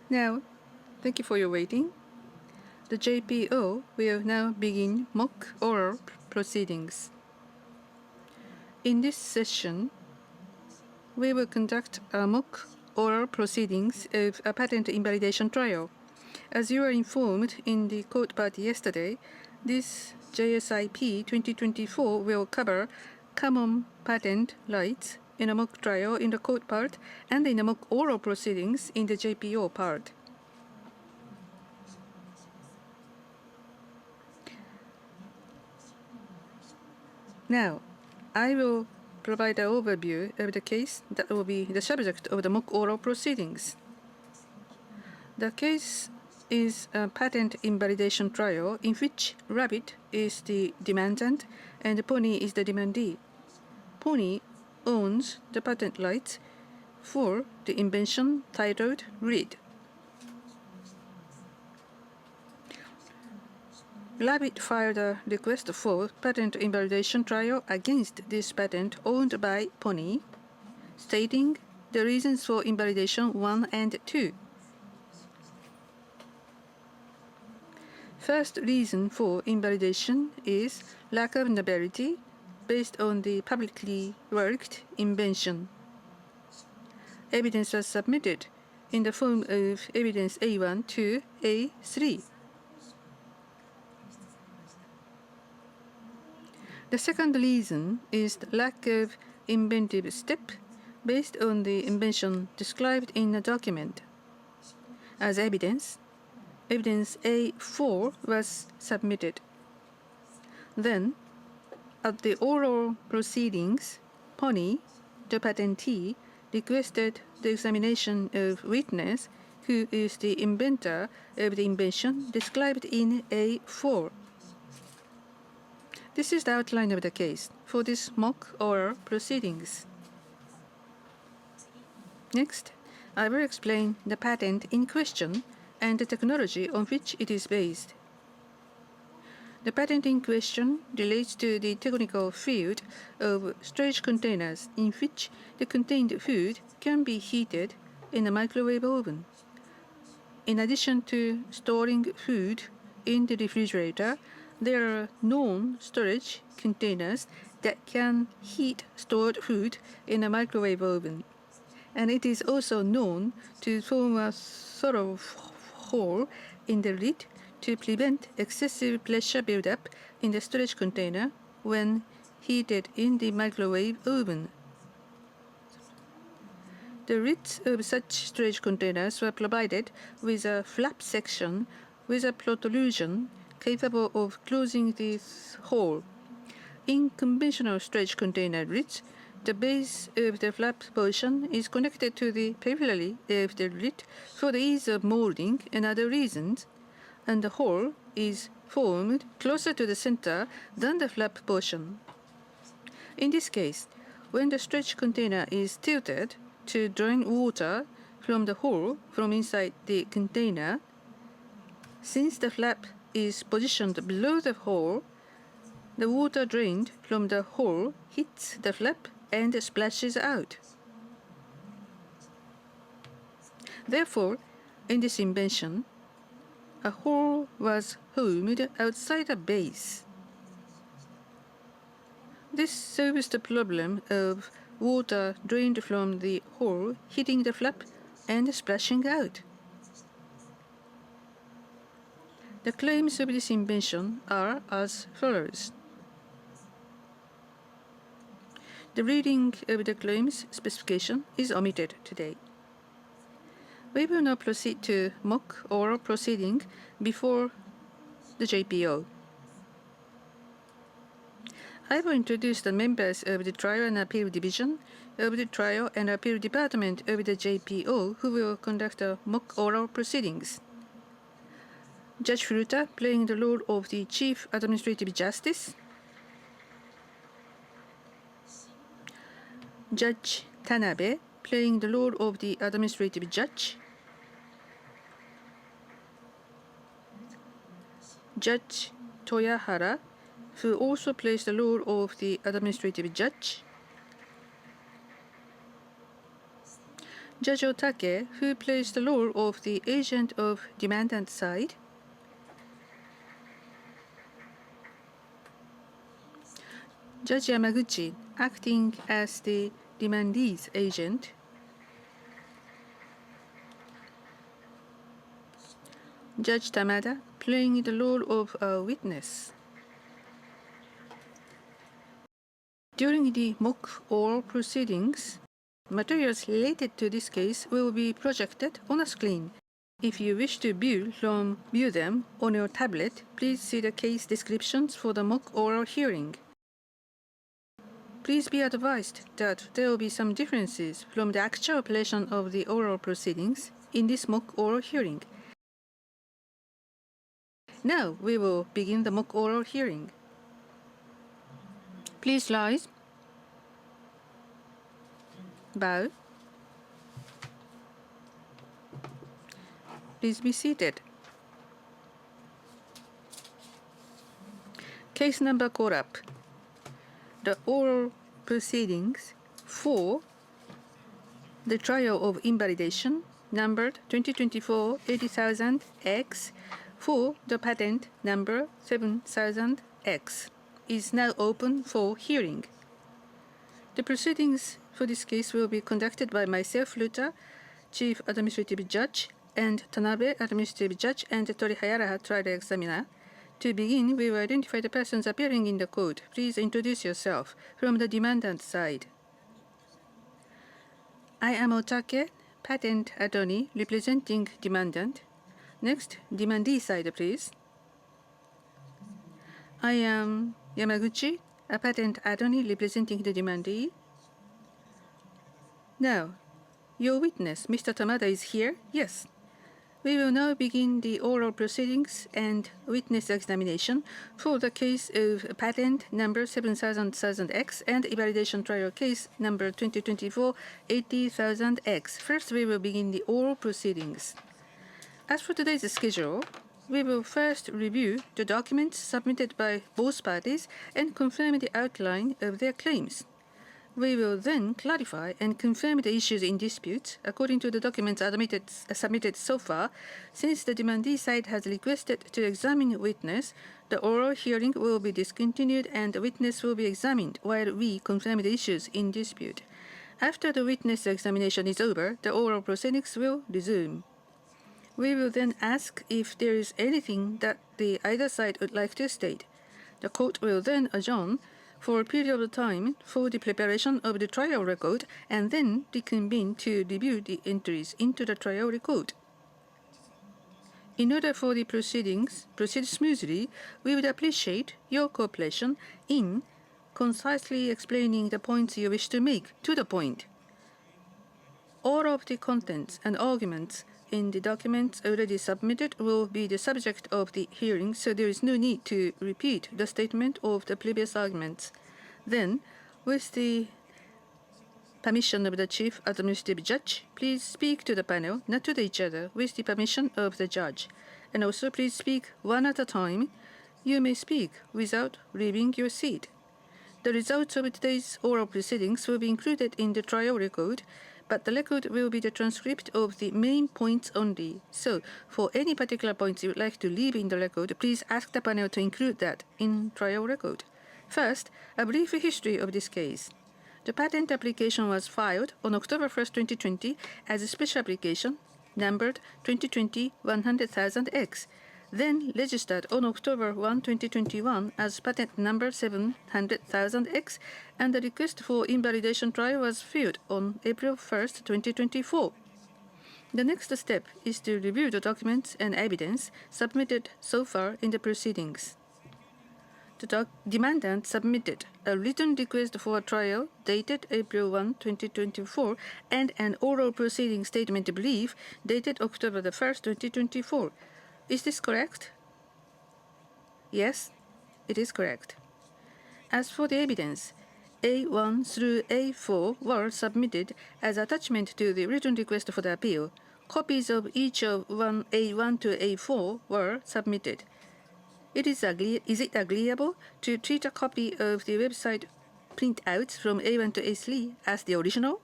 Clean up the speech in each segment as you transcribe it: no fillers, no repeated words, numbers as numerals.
Now, thank you for your waiting. The JPO will now begin mock oral proceedings. In this session, we will conduct a mock oral proceedings of a patent invalidation trial. As you were informed in the court part yesterday, this JSIP 2024 will cover common patent rights in a mock trial in the court part and in a mock oral proceedings in the JPO part. Now, I will provide an overview of the case that will be the subject of the mock oral proceedings. The case is a patent invalidation trial in which Rabbit is the demandant and Pony is the demandee. Pony owns the patent rights for the invention titled Read. Rabbit filed a request for patent invalidation trial against this patent owned by Pony, stating the reasons for invalidation 1 and 2. First reason for invalidation is lack of novelty based on the publicly worked invention. Evidence was submitted in the form of evidence A1 to A3. The second reason is the lack of inventive step based on the invention described in the document. As evidence A4 was submitted. Then, at the oral proceedings, Pony, the patentee, requested the examination of witness who is the inventor of the invention described in A4. This is the outline of the case for this mock oral proceedings. Next, I will explain the patent in question and the technology on which it is based. The patent in question relates to the technical field of storage containers in which the contained food can be heated in a microwave oven. In addition to storing food in the refrigerator, there are known storage containers that can heat stored food in a microwave oven. And it is also known to form a sort of hole in the lid to prevent excessive pressure buildup in the storage container when heated in the microwave oven. The lids of such storage containers were provided with a flap section with a protrusion capable of closing this hole. In conventional storage container lids, the base of the flap portion is connected to the periphery of the lid for the ease of molding and other reasons, and the hole is formed closer to the center than the flap portion. In this case, when the storage container is tilted to drain water from the hole from inside the container, since the flap is positioned below the hole, the water drained from the hole hits the flap and splashes out. Therefore, in this invention, a hole was formed outside the base. This solves the problem of water drained from the hole hitting the flap and splashing out. The claims of this invention are as follows. The reading of the claims specification is omitted today. We will now proceed to mock oral proceeding before the JPO. I will introduce the members of the Trial and Appeal Division of the Trial and Appeal Department of the JPO who will conduct the mock oral proceedings. Judge Furuta, playing the role of the Chief Administrative Justice. Judge Tanabe, playing the role of the Administrative Judge. Judge Toyahara, who also plays the role of the Administrative Judge. Judge Otake, who plays the role of the agent of demandant side, Judge Yamaguchi, acting as the demandee's agent, Judge Tamada, playing the role of a witness. During the mock oral proceedings, materials related to this case will be projected on a screen. If you wish to view them on your tablet, please see the case descriptions for the mock oral hearing. Please be advised that there will be some differences from the actual operation of the oral proceedings in this mock oral hearing. Now we will begin the mock oral hearing. Please rise. Bow. Please be seated. Case number called up. The oral proceedings for the trial of invalidation numbered 2024-80,000X for the patent number 7,000X is now open for hearing. The proceedings for this case will be conducted by myself, Ruta, Chief Administrative Judge, and Tanabe, Administrative Judge, and Torihayara, Trial Examiner. To begin, we will identify the persons appearing in the court. Please introduce yourself from the demandant side. I am Otake, patent attorney representing demandant. Next, demandee side, please. I am Yamaguchi, a patent attorney representing the demandee. Now, your witness, Mr. Tamada, is here? Yes. We will now begin the oral proceedings and witness examination for the case of patent number 7,000X and invalidation trial case number 2024-80,000X. First, we will begin the oral proceedings. As for today's schedule, we will first review the documents submitted by both parties and confirm the outline of their claims. We will then clarify and confirm the issues in dispute according to the documents submitted so far. Since the demandee side has requested to examine witness, the oral hearing will be discontinued and the witness will be examined while we confirm the issues in dispute. After the witness examination is over, the oral proceedings will resume. We will then ask if there is anything that the either side would like to state. The court will then adjourn for a period of time for the preparation of the trial record and then reconvene to review the entries into the trial record. In order for the proceedings proceed smoothly, we would appreciate your cooperation in concisely explaining the points you wish to make to the point. All of the contents and arguments in the documents already submitted will be the subject of the hearing, so there is no need to repeat the statement of the previous arguments. Then, with the permission of the Chief Administrative Judge, please speak to the panel, not to each other, with the permission of the judge. And also, please speak one at a time. You may speak without leaving your seat. The results of today's oral proceedings will be included in the trial record, but the record will be the transcript of the main points only. So, for any particular points you would like to leave in the record, please ask the panel to include that in trial record. First, a brief history of this case. The patent application was filed on October 1st, 2020 as a special application numbered 2020-100,000X, then registered on October 1, 2021 as patent number 700,000X, and the request for invalidation trial was filed on April 1st, 2024. The next step is to review the documents and evidence submitted so far in the proceedings. The demandant submitted a written request for a trial dated April 1, 2024, and an oral proceeding statement brief dated October 1st, 2024. Is this correct? Yes, it is correct. As for the evidence, A1 through A4 were submitted as attachment to the written request for the appeal. Copies of each of A1 to A4 were submitted. Is it agreeable to treat a copy of the website printouts from A1 to A3 as the original?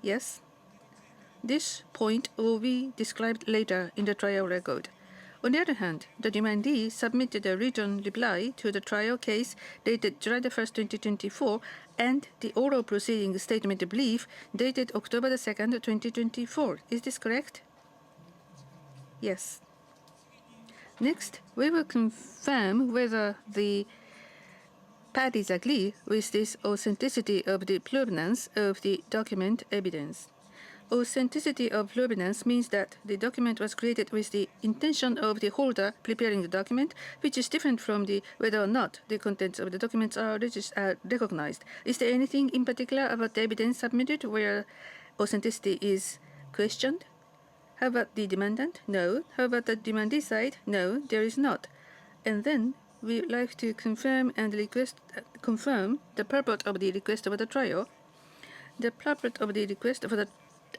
Yes. This point will be described later in the trial record. On the other hand, the demandee submitted a written reply to the trial case dated July 1st, 2024, and the oral proceeding statement of belief dated October 2nd, 2024. Is this correct? Yes. Next, we will confirm whether the parties agree with this authenticity of the provenance of the document evidence. Authenticity of provenance means that the document was created with the intention of the holder preparing the document, which is different from the whether or not the contents of the documents are recognized. Is there anything in particular about the evidence submitted where authenticity is questioned? How about the demandant? No. How about the demandee side? No, there is not. And then we would like to confirm the purport of the request of the trial. The purport of the request for the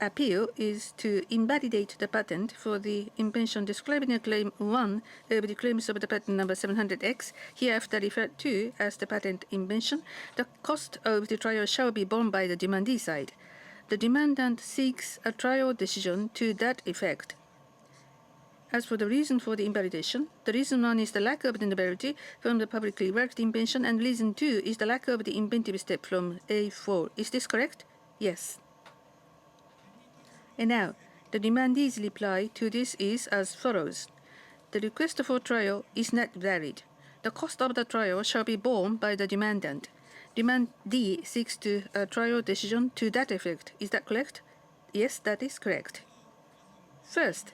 appeal is to invalidate the patent for the invention described in Claim 1 of the claims of the patent number 700X, hereafter referred to as the patent invention. The cost of the trial shall be borne by the demandee side. The demandant seeks a trial decision to that effect. As for the reason for the invalidation, the reason 1 is the lack of the novelty from the publicly worked invention, and reason 2 is the lack of the inventive step from A4. Is this correct? Yes. And now, the demandee's reply to this is as follows. The request for trial is not valid. The cost of the trial shall be borne by the demandant. Demandee seeks a trial decision to that effect. Is that correct? Yes, that is correct. First,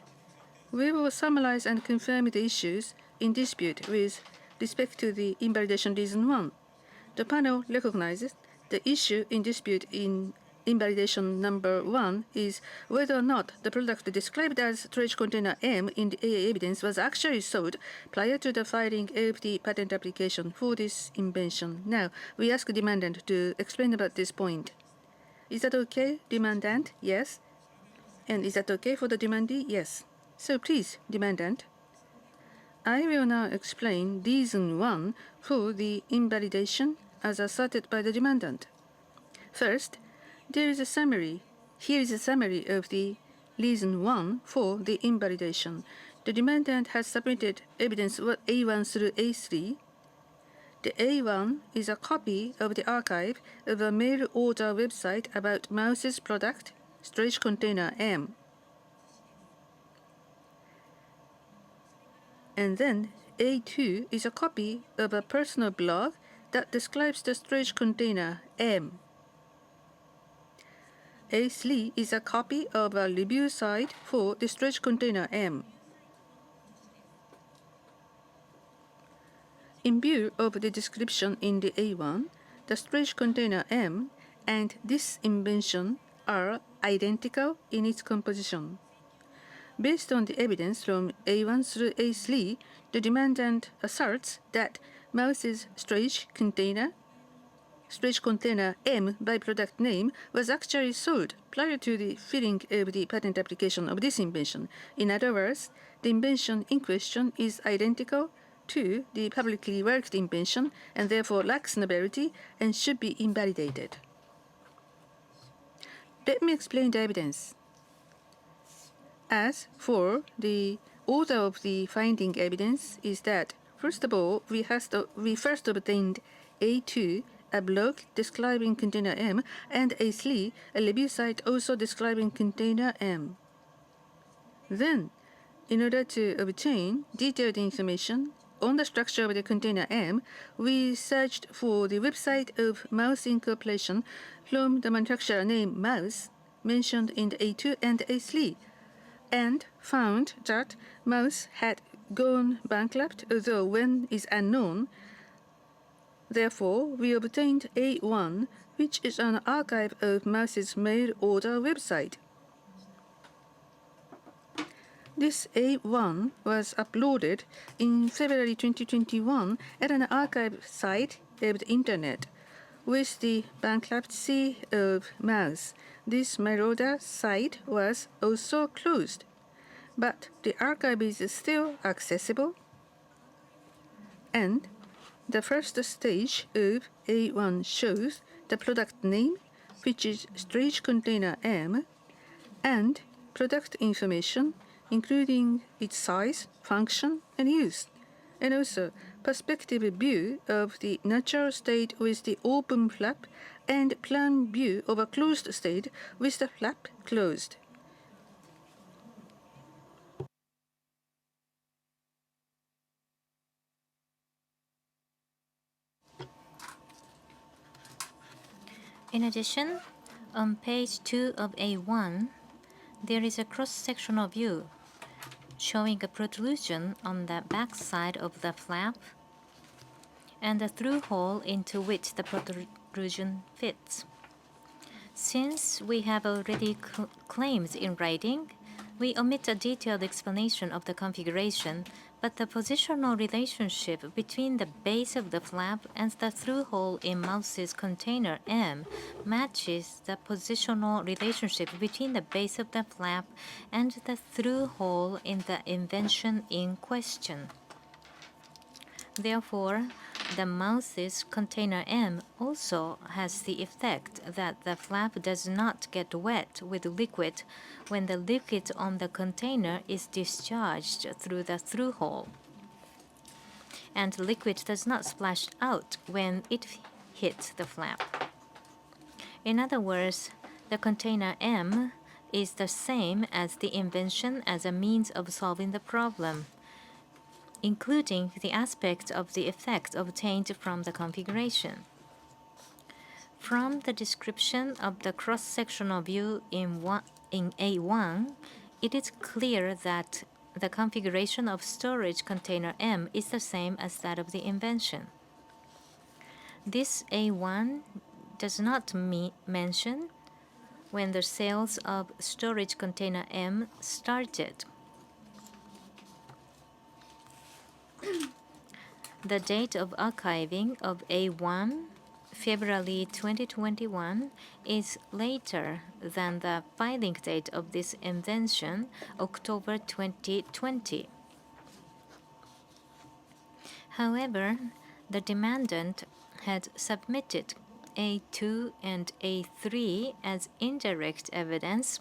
we will summarize and confirm the issues in dispute with respect to the invalidation reason 1. The panel recognizes the issue in dispute in invalidation number 1 is whether or not the product described as storage container M in the AA evidence was actually sold prior to the filing of the patent application for this invention. Now, we ask the demandant to explain about this point. Is that okay, demandant? Yes. And is that okay for the demandee? Yes. So please, demandant. I will now explain reason 1 for the invalidation as asserted by the demandant. First, there is a summary. Here is a summary of the reason 1 for the invalidation. The demandant has submitted evidence A1 through A3. The A1 is a copy of the archive of a mail order website about Mouse's product, storage container M. And then A2 is a copy of a personal blog that describes the storage container M. A3 is a copy of a review site for the storage container M. In view of the description in the A1, the storage container M and this invention are identical in its composition. Based on the evidence from A1 through A3, the demandant asserts that Mouse's storage container M by product name was actually sold prior to the filing of the patent application of this invention. In other words, the invention in question is identical to the publicly worked invention and therefore lacks novelty and should be invalidated. Let me explain the evidence. As for the order of the finding evidence is that, first of all, we first obtained A2, a blog describing container M, and A3, a review site also describing container M. Then, in order to obtain detailed information on the structure of the container M, we searched for the website of Mouse Incorporation from the manufacturer name Mouse, mentioned in the A2 and A3, and found that Mouse had gone bankrupt, although when is unknown. Therefore, we obtained A1, which is an archive of Mouse's mail order website. This A1 was uploaded in February 2021 at an archive site of the Internet. With the bankruptcy of Mouse, this mail order site was also closed. But the archive is still accessible, and the first stage of A1 shows the product name, which is storage container M, and product information, including its size, function, and use, and also perspective view of the natural state with the open flap and plan view of a closed state with the flap closed. In addition, on page 2 of A1, there is a cross-sectional view showing a protrusion on the back side of the flap and a through hole into which the protrusion fits. Since we have already claims in writing, we omit a detailed explanation of the configuration, but the positional relationship between the base of the flap and the through hole in mouse's container M matches the positional relationship between the base of the flap and the through hole in the invention in question. Therefore, the mouse's container M also has the effect that the flap does not get wet with liquid when the liquid on the container is discharged through the through hole, and liquid does not splash out when it hits the flap. In other words, the container M is the same as the invention as a means of solving the problem, including the aspect of the effect obtained from the configuration. From the description of the cross-sectional view in A1, it is clear that the configuration of storage container M is the same as that of the invention. This A1 does not mention when the sales of storage container M started. The date of archiving of A1, February 2021, is later than the filing date of this invention, October 2020. However, the demandant had submitted A2 and A3 as indirect evidence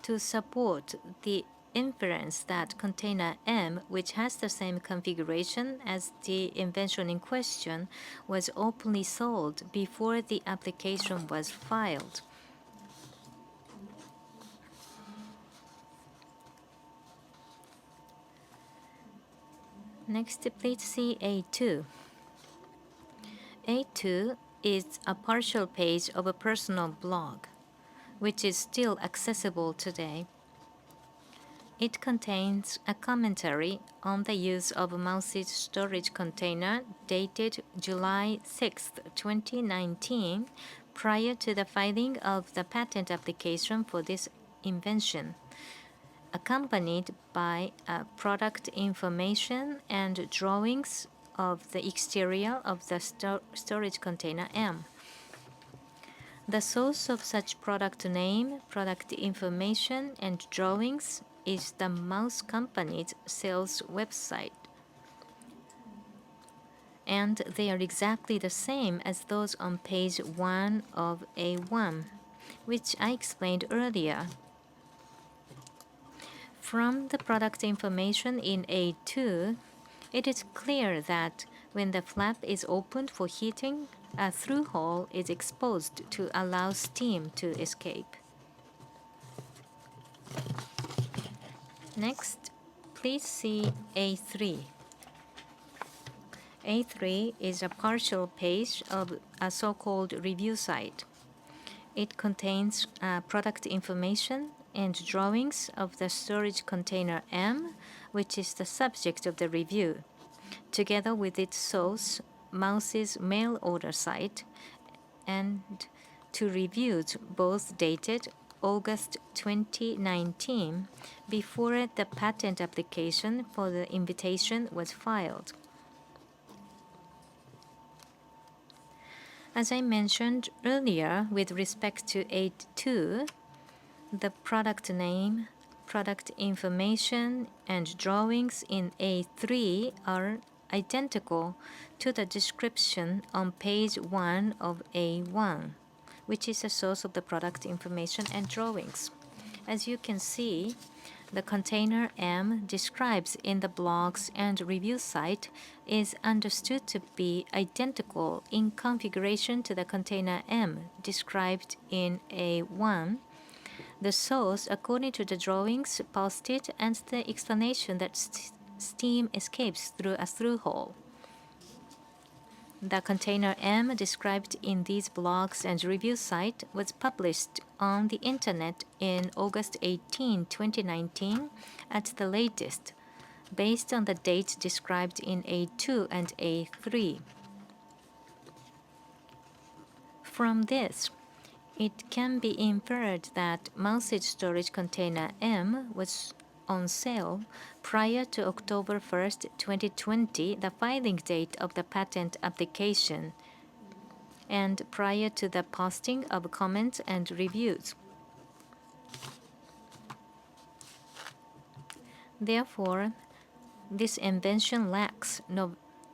to support the inference that container M, which has the same configuration as the invention in question, was openly sold before the application was filed. Next, please see A2. A2 is a partial page of a personal blog, which is still accessible today. It contains a commentary on the use of mouse's storage container dated July 6, 2019, prior to the filing of the patent application for this invention, accompanied by product information and drawings of the exterior of the storage container M. The source of such product name, product information, and drawings is the mouse company's sales website, and they are exactly the same as those on page 1 of A1, which I explained earlier. From the product information in A2, it is clear that when the flap is opened for heating, a through hole is exposed to allow steam to escape. Next, please see A3. A3 is a partial page of a so-called review site. It contains product information and drawings of the storage container M, which is the subject of the review, together with its source, mouse's mail order site, and two reviews both dated August 2019, before the patent application for the invitation was filed. As I mentioned earlier with respect to A2, the product name, product information, and drawings in A3 are identical to the description on page 1 of A1, which is the source of the product information and drawings. As you can see, the container M described in the blogs and review site is understood to be identical in configuration to the container M described in A1. The source, according to the drawings posted, and the explanation that steam escapes through a through hole. The container M described in these blogs and review site was published on the internet in August 18, 2019 at the latest, based on the dates described in A2 and A3. From this, it can be inferred that mouthage storage container M was on sale prior to October 1, 2020, the filing date of the patent application, and prior to the posting of comments and reviews. Therefore, this invention lacks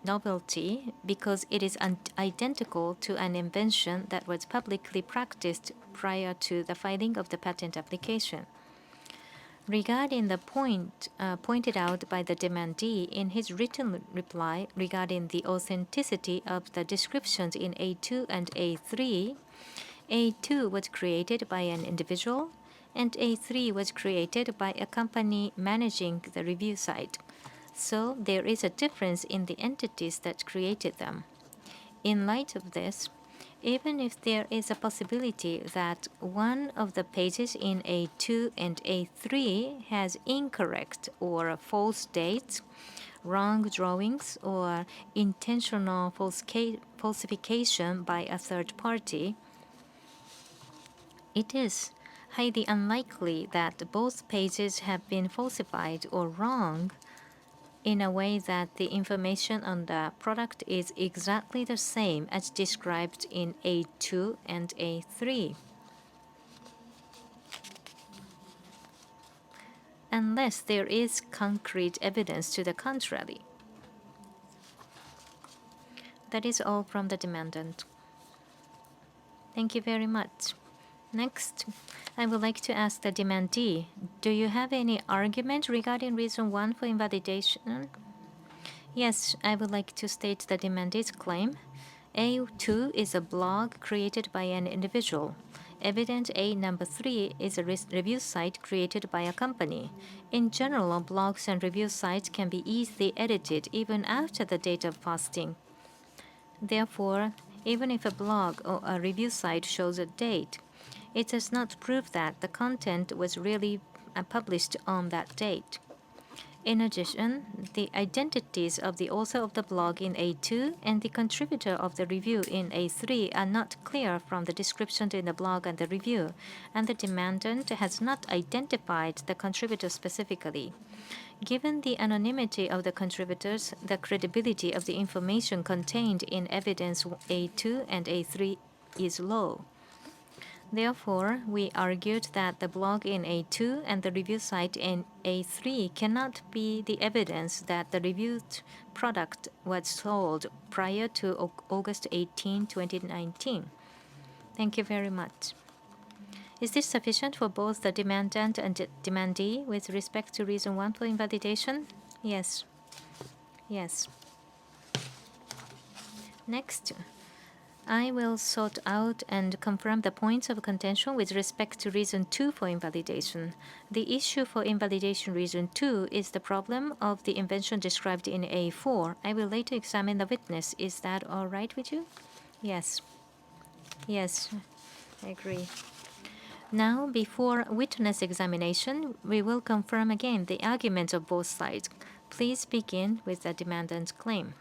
novelty because it is identical to an invention that was publicly practiced prior to the filing of the patent application. Regarding the point pointed out by the demandee in his written reply regarding the authenticity of the descriptions in A2 and A3, A2 was created by an individual and A3 was created by a company managing the review site. So there is a difference in the entities that created them. In light of this, even if there is a possibility that one of the pages in A2 and A3 has incorrect or false dates, wrong drawings, or intentional falsification by a third party, it is highly unlikely that both pages have been falsified or wrong in a way that the information on the product is exactly the same as described in A2 and A3. Unless there is concrete evidence to the contrary. That is all from the demandant. Thank you very much. Next, I would like to ask the demandee, do you have any argument regarding reason 1 for invalidation? Yes, I would like to state the demandee's claim. A2 is a blog created by an individual. Evidence A number 3 is a review site created by a company. In general, blogs and review sites can be easily edited even after the date of posting. Therefore, even if a blog or a review site shows a date, it does not prove that the content was really published on that date. In addition, the identities of the author of the blog in A2 and the contributor of the review in A3 are not clear from the description in the blog and the review, and the demandant has not identified the contributor specifically. Given the anonymity of the contributors, the credibility of the information contained in evidence A2 and A3 is low. Therefore, we argued that the blog in A2 and the review site in A3 cannot be the evidence that the reviewed product was sold prior to August 18, 2019. Thank you very much. Is this sufficient for both the demandant and demandee with respect to reason 1 for invalidation? Yes. Yes. Next, I will sort out and confirm the points of contention with respect to reason 2 for invalidation. The issue for invalidation reason 2 is the problem of the invention described in A4. I will later examine the witness. Is that all right with you? Yes. Yes, I agree. Now, before witness examination, we will confirm again the arguments of both sides. Please begin with the demandant's claim.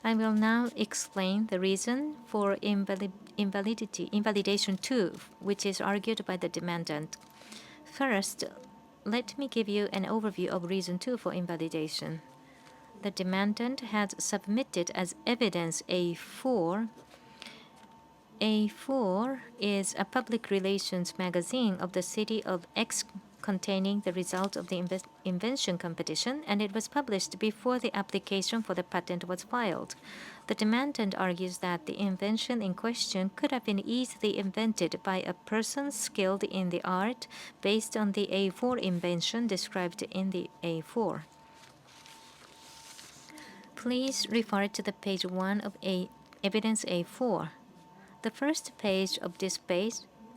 I will now explain the reason for invalidation 2, which is argued by the demandant. First, let me give you an overview of reason 2 for invalidation. The demandant had submitted as evidence A4. A4 is a public relations magazine of the city of X containing the result of the invention competition, and it was published before the application for the patent was filed. The demandant argues that the invention in question could have been easily invented by a person skilled in the art based on the A4 invention described in the A4. Please refer to the page 1 of Evidence A4. The first page of this page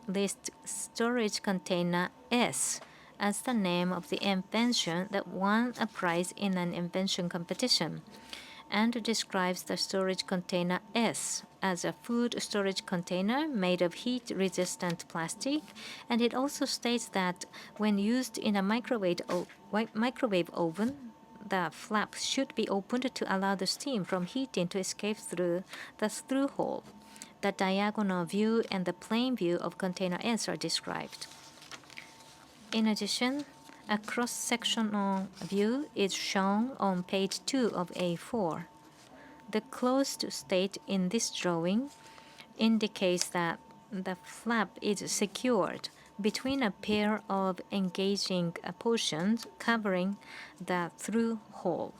lists storage container S as the name of the invention that won a prize in an invention competition, and describes the storage container S as a food storage container made of heat-resistant plastic, and it also states that when used in a microwave oven, the flap should be opened to allow the steam from heating to escape through the through hole. The diagonal view and the plane view of container S are described. In addition, a cross-sectional view is shown on page 2 of A4. The closed state in this drawing indicates that the flap is secured between a pair of engaging portions covering the through hole.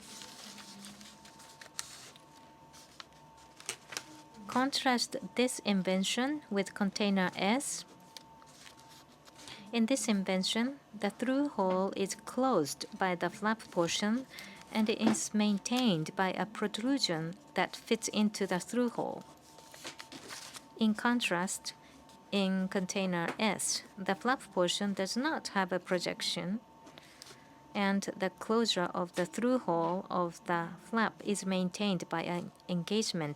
Contrast this invention with container S. In this invention, the through hole is closed by the flap portion and it is maintained by a protrusion that fits into the through hole. In contrast, in container S, the flap portion does not have a projection, and the closure of the through hole of the flap is maintained by an engaging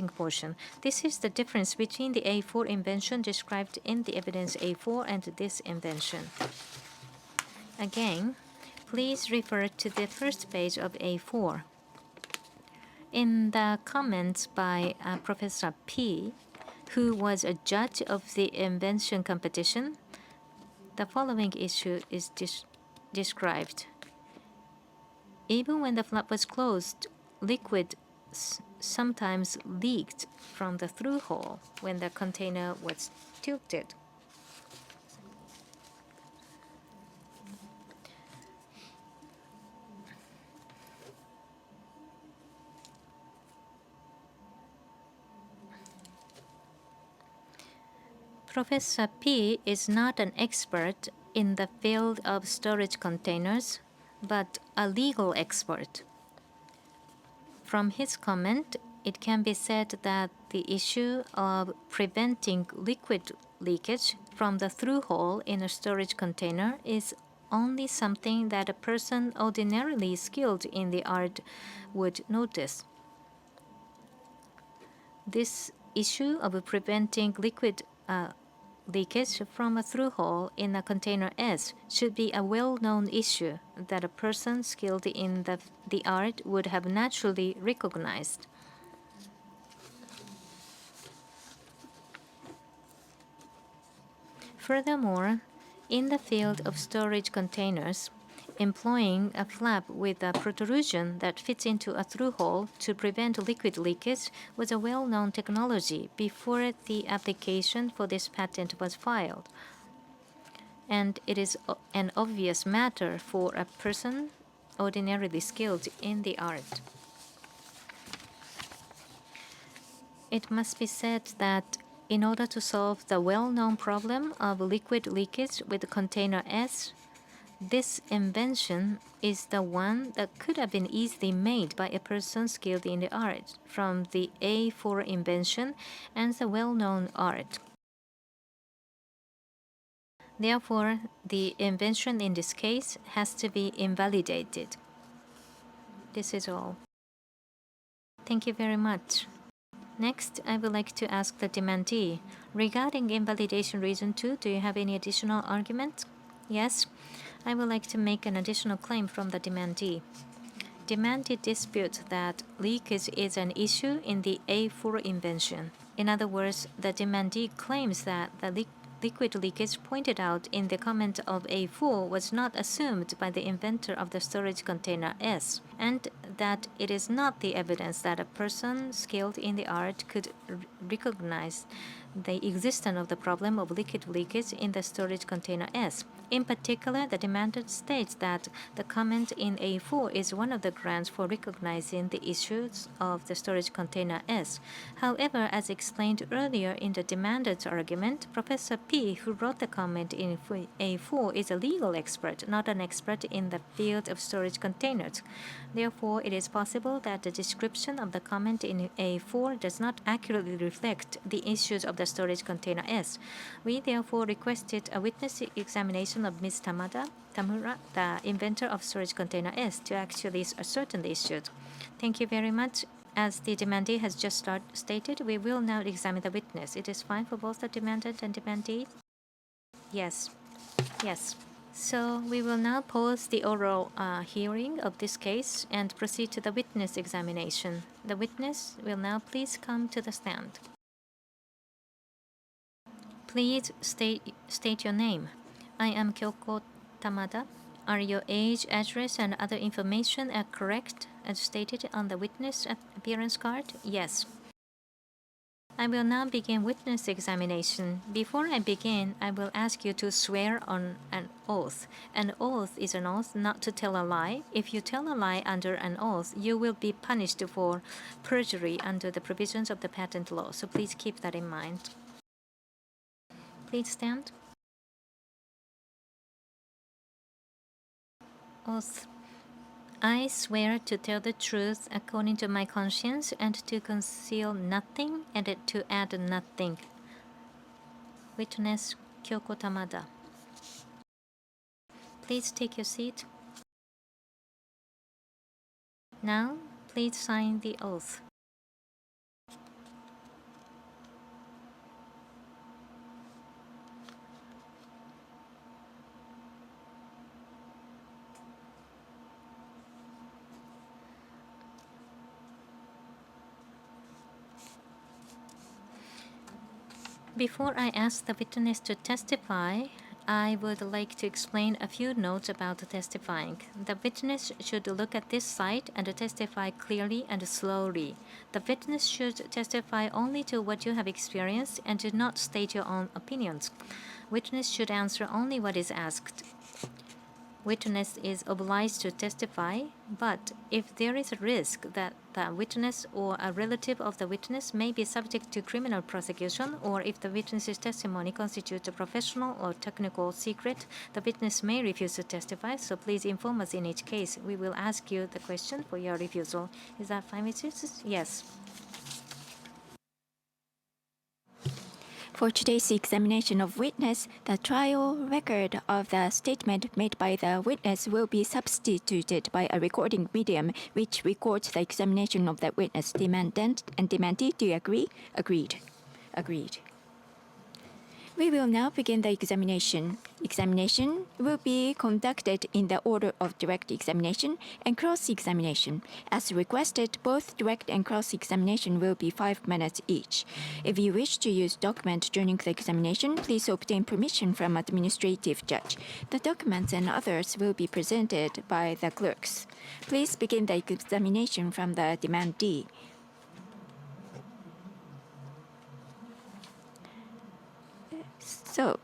portion. This is the difference between the A4 invention described in the evidence A4 and this invention. Again, please refer to the first page of A4. In the comments by Professor P, who was a judge of the invention competition, the following issue is described. Even when the flap was closed, liquid sometimes leaked from the through hole when the container was tilted. Professor P is not an expert in the field of storage containers, but a legal expert. From his comment, it can be said that the issue of preventing liquid leakage from the through hole in a storage container is only something that a person ordinarily skilled in the art would notice. This issue of preventing liquid leakage from a through hole in a container S should be a well-known issue that a person skilled in the art would have naturally recognized. Furthermore, in the field of storage containers, employing a flap with a protrusion that fits into a through hole to prevent liquid leakage was a well-known technology before the application for this patent was filed. And it is an obvious matter for a person ordinarily skilled in the art. It must be said that in order to solve the well-known problem of liquid leakage with container S, this invention is the one that could have been easily made by a person skilled in the art from the A4 invention and the well-known art. Therefore, the invention in this case has to be invalidated. This is all. Thank you very much. Next, I would like to ask the demandee. Regarding invalidation reason 2, do you have any additional argument? Yes. I would like to make an additional claim from the demandee. Demandee disputes that leakage is an issue in the A4 invention. In other words, the demandee claims that the liquid leakage pointed out in the comment of A4 was not assumed by the inventor of the storage container S. and that it is not the evidence that a person skilled in the art could recognize the existence of the problem of liquid leakage in the storage container S. In particular, the demandant states that the comment in A4 is one of the grounds for recognizing the issues of the storage container S. However, as explained earlier in the demandant's argument, Professor P, who wrote the comment in A4, is a legal expert, not an expert in the field of storage containers. Therefore, it is possible that the description of the comment in A4 does not accurately reflect the issues of the storage container S. We therefore requested a witness examination of Ms. Tamura, the inventor of storage container S, to actually ascertain the issues. Thank you very much. As the demandee has just stated, we will now examine the witness. It is fine for both the demandant and demandee? Yes. Yes. So we will now pause the oral hearing of this case and proceed to the witness examination. The witness will now please come to the stand. Please state your name. I am Kyoko Tamada. Are your age, address, and other information correct as stated on the witness appearance card? Yes. I will now begin witness examination. Before I begin, I will ask you to swear on an oath. An oath is an oath not to tell a lie. If you tell a lie under an oath, you will be punished for perjury under the provisions of the patent law. So please keep that in mind. Please stand. Oath. I swear to tell the truth according to my conscience and to conceal nothing and to add nothing. Witness Kyoko Tamada. Please take your seat. Now, please sign the oath. Before I ask the witness to testify, I would like to explain a few notes about testifying. The witness should look at this site and testify clearly and slowly. The witness should testify only to what you have experienced and do not state your own opinions. Witness should answer only what is asked. Witness is obliged to testify, but if there is a risk that the witness or a relative of the witness may be subject to criminal prosecution, or if the witness's testimony constitutes a professional or technical secret, the witness may refuse to testify, so please inform us in each case. We will ask you the question for your refusal. Is that fine with you? Yes. For today's examination of witness, the trial record of the statement made by the witness will be substituted by a recording medium which records the examination of the witness. Demandant and demandee, do you agree? Agreed. Agreed. We will now begin the examination. Examination will be conducted in the order of direct examination and cross-examination. As requested, both direct and cross-examination will be 5 minutes each. If you wish to use document during the examination, please obtain permission from administrative judge. The documents and others will be presented by the clerks. Please begin the examination from the demandee. So,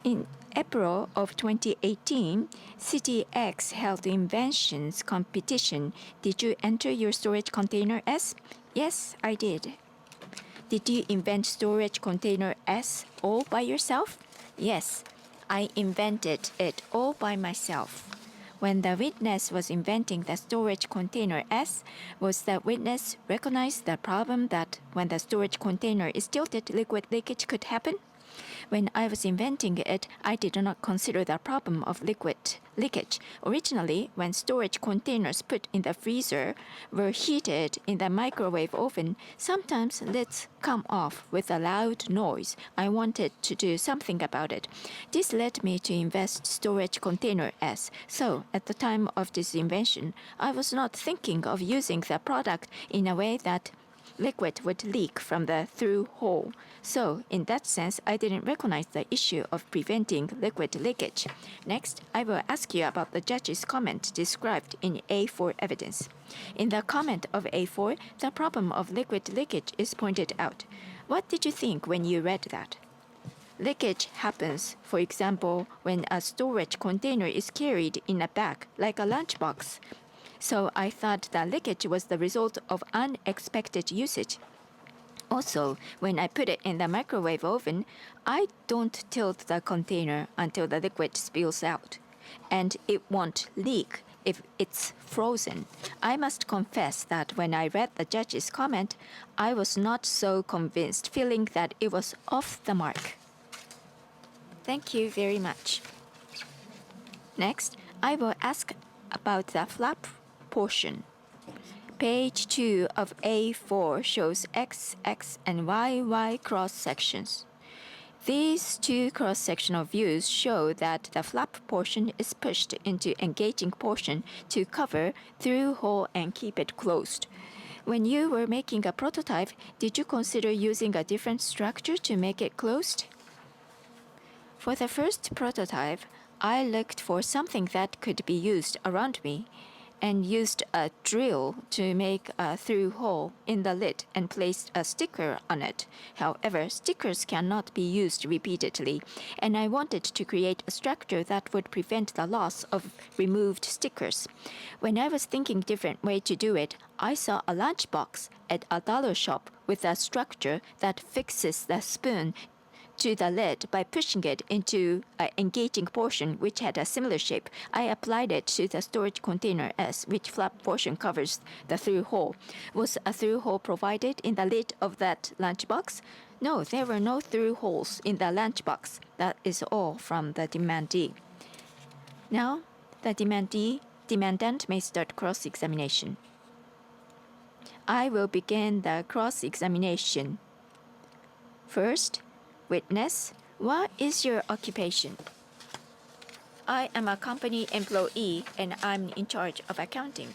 in April of 2018, City X held inventions competition. Did you enter your storage container S? Yes, I did. Did you invent storage container S all by yourself? Yes, I invented it all by myself. When the witness was inventing the storage container S, was the witness recognize the problem that when the storage container is tilted, liquid leakage could happen? When I was inventing it, I did not consider the problem of liquid leakage. Originally, when storage containers put in the freezer were heated in the microwave oven, sometimes lids come off with a loud noise. I wanted to do something about it. This led me to invent storage container S. So, at the time of this invention, I was not thinking of using the product in a way that liquid would leak from the through hole. So, in that sense, I didn't recognize the issue of preventing liquid leakage. Next, I will ask you about the judge's comment described in A4 evidence. In the comment of A4, the problem of liquid leakage is pointed out. What did you think when you read that? Leakage happens, for example, when a storage container is carried in a bag, like a lunchbox. So I thought that leakage was the result of unexpected usage. Also, when I put it in the microwave oven, I don't tilt the container until the liquid spills out. And it won't leak if it's frozen. I must confess that when I read the judge's comment, I was not so convinced, feeling that it was off the mark. Thank you very much. Next, I will ask about the flap portion. Page 2 of A4 shows X, X, and Y, Y cross-sections. These two cross-sectional views show that the flap portion is pushed into engaging portion to cover through hole and keep it closed. When you were making a prototype, did you consider using a different structure to make it closed? For the first prototype, I looked for something that could be used around me and used a drill to make a through hole in the lid and placed a sticker on it. However, stickers cannot be used repeatedly, and I wanted to create a structure that would prevent the loss of removed stickers. When I was thinking different way to do it, I saw a lunchbox at a dollar shop with a structure that fixes the spoon to the lid by pushing it into an engaging portion which had a similar shape. I applied it to the storage container S, which flap portion covers the through hole. Was a through hole provided in the lid of that lunchbox? No, there were no through holes in the lunchbox. That is all from the demandee. Now, the demandant may start cross-examination. I will begin the cross-examination. First, witness, what is your occupation? I am a company employee and I'm in charge of accounting.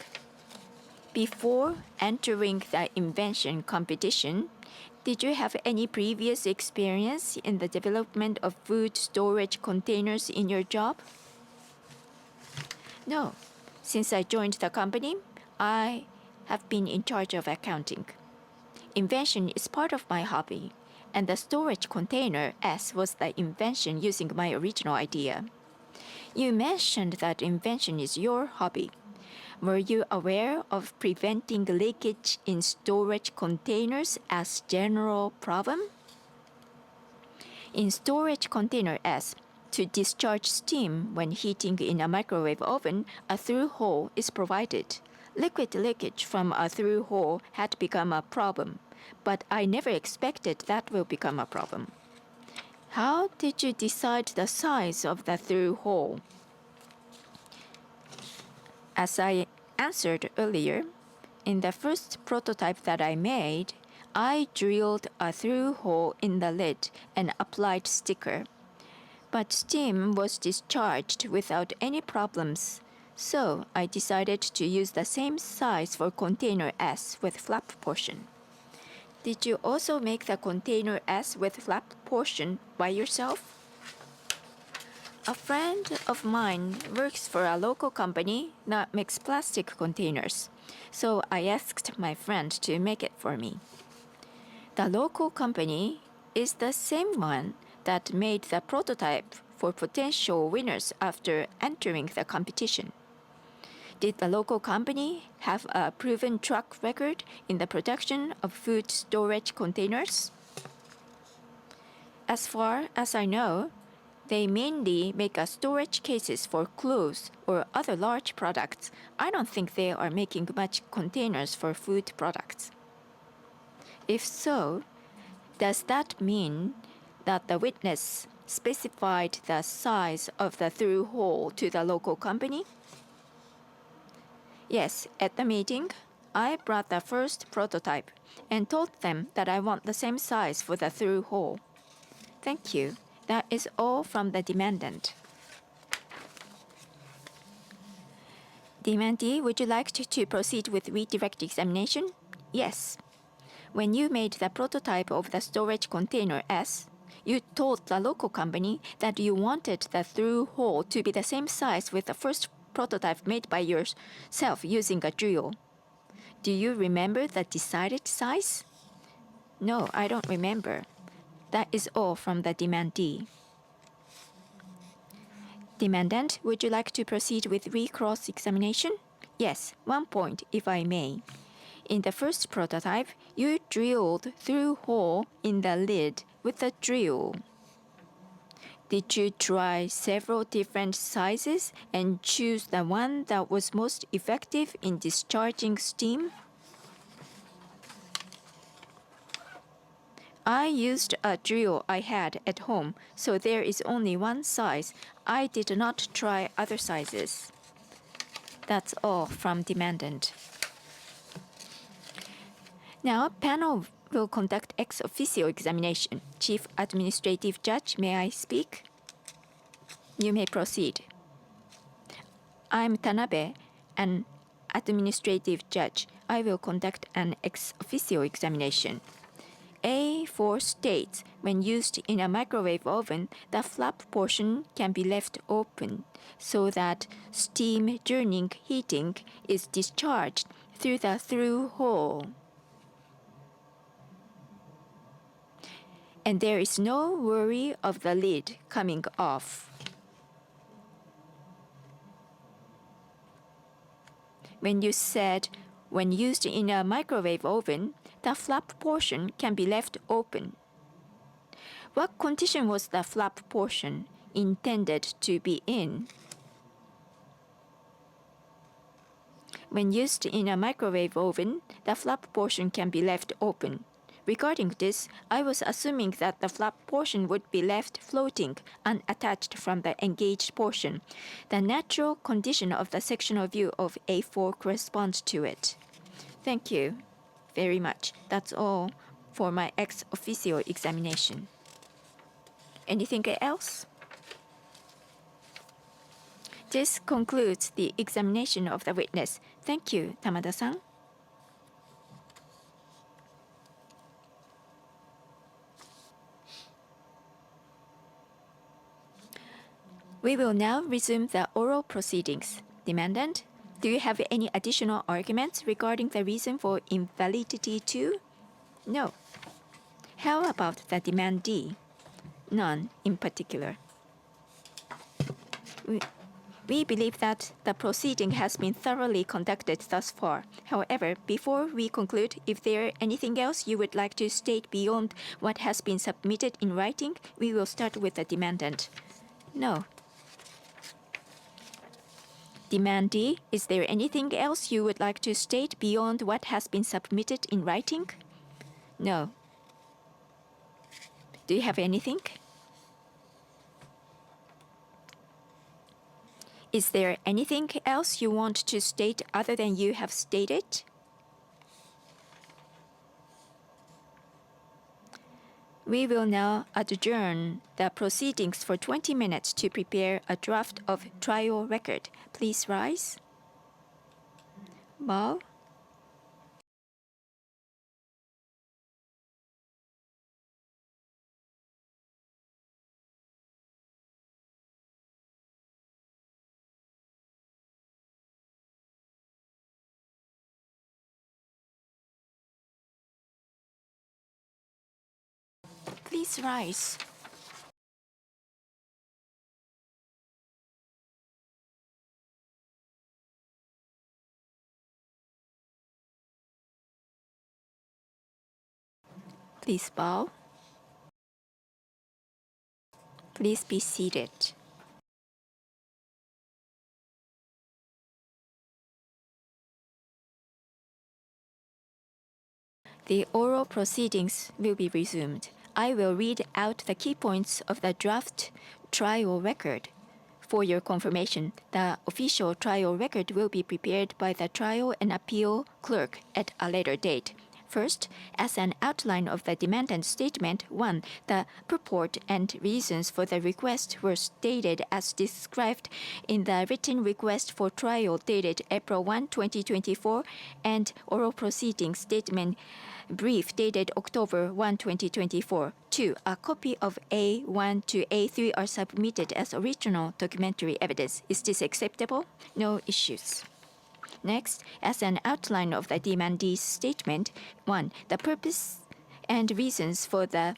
Before entering the invention competition, did you have any previous experience in the development of food storage containers in your job? No. Since I joined the company, I have been in charge of accounting. Invention is part of my hobby, and the storage container S was the invention using my original idea. You mentioned that invention is your hobby. Were you aware of preventing leakage in storage containers as general problem? In storage container S, to discharge steam when heating in a microwave oven, a through hole is provided. Liquid leakage from a through hole had become a problem, but I never expected that will become a problem. How did you decide the size of the through hole? As I answered earlier, in the first prototype that I made, I drilled a through hole in the lid and applied sticker. But steam was discharged without any problems, so I decided to use the same size for container S with flap portion. Did you also make the container S with flap portion by yourself? A friend of mine works for a local company that makes plastic containers, so I asked my friend to make it for me. The local company is the same one that made the prototype for potential winners after entering the competition. Did the local company have a proven track record in the production of food storage containers? As far as I know, they mainly make storage cases for clothes or other large products. I don't think they are making much containers for food products. If so, does that mean that the witness specified the size of the through hole to the local company? Yes, at the meeting, I brought the first prototype and told them that I want the same size for the through hole. Thank you. That is all from the demandant. Demandee, would you like to proceed with redirect examination? Yes. When you made the prototype of the storage container S, you told the local company that you wanted the through hole to be the same size with the first prototype made by yourself using a drill. Do you remember the decided size? No, I don't remember. That is all from the demandee. Demandant, would you like to proceed with re-cross-examination? Yes, 1 point, if I may. In the first prototype, you drilled through hole in the lid with a drill. Did you try several different sizes and choose the one that was most effective in discharging steam? I used a drill I had at home, so there is only one size. I did not try other sizes. That's all from demandant. Now, panel will conduct ex officio examination. Chief Administrative Judge, may I speak? You may proceed. I'm Tanabe, an administrative judge. I will conduct an ex officio examination. A4 states, when used in a microwave oven, the flap portion can be left open so that steam during heating is discharged through the through hole. And there is no worry of the lid coming off. When you said, when used in a microwave oven, the flap portion can be left open. What condition was the flap portion intended to be in? When used in a microwave oven, the flap portion can be left open. Regarding this, I was assuming that the flap portion would be left floating, unattached from the engaged portion. The natural condition of the sectional view of A4 corresponds to it. Thank you very much. That's all for my ex officio examination. Anything else? This concludes the examination of the witness. Thank you, Tamada-san. We will now resume the oral proceedings. Demandant, do you have any additional arguments regarding the reason for invalidity too? No. How about the demandee? None in particular. We believe that the proceeding has been thoroughly conducted thus far. However, before we conclude, if there is anything else you would like to state beyond what has been submitted in writing, we will start with the demandant. No. Demandee, is there anything else you would like to state beyond what has been submitted in writing? No. Do you have anything? Is there anything else you want to state other than you have stated? We will now adjourn the proceedings for 20 minutes to prepare a draft of trial record. Please rise. Bow. Please rise. Please bow. Please be seated. The oral proceedings will be resumed. I will read out the key points of the draft trial record. For your confirmation, the official trial record will be prepared by the trial and appeal clerk at a later date. First, as an outline of the demand and statement, 1. The purport and reasons for the request were stated as described in the written request for trial dated April 1, 2024, and oral proceedings statement brief dated October 1, 2024. 2. A copy of A1 to A3 are submitted as original documentary evidence. Is this acceptable? No issues. Next, as an outline of the demandee's statement, 1. The purpose and reasons for the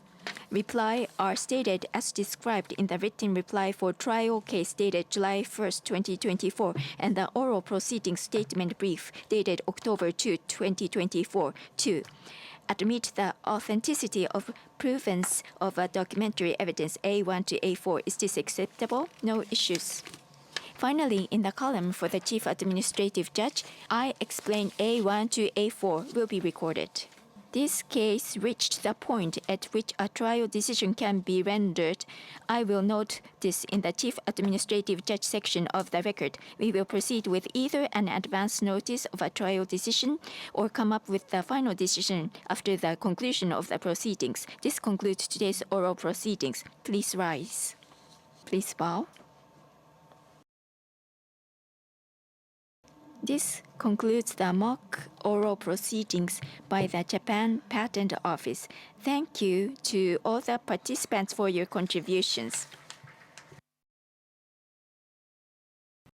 reply are stated as described in the written reply for trial case dated July 1, 2024, and the oral proceedings statement brief dated October 2, 2024. 2. Admit the authenticity of provenance of a documentary evidence A1 to A4. Is this acceptable? No issues. Finally, in the column for the Chief Administrative Judge, I explain A1 to A4 will be recorded. This case reached the point at which a trial decision can be rendered. I will note this in the Chief Administrative Judge section of the record. We will proceed with either an advance notice of a trial decision or come up with the final decision after the conclusion of the proceedings. This concludes today's oral proceedings. Please rise. Please bow. This concludes the mock oral proceedings by the Japan Patent Office. Thank you to all the participants for your contributions.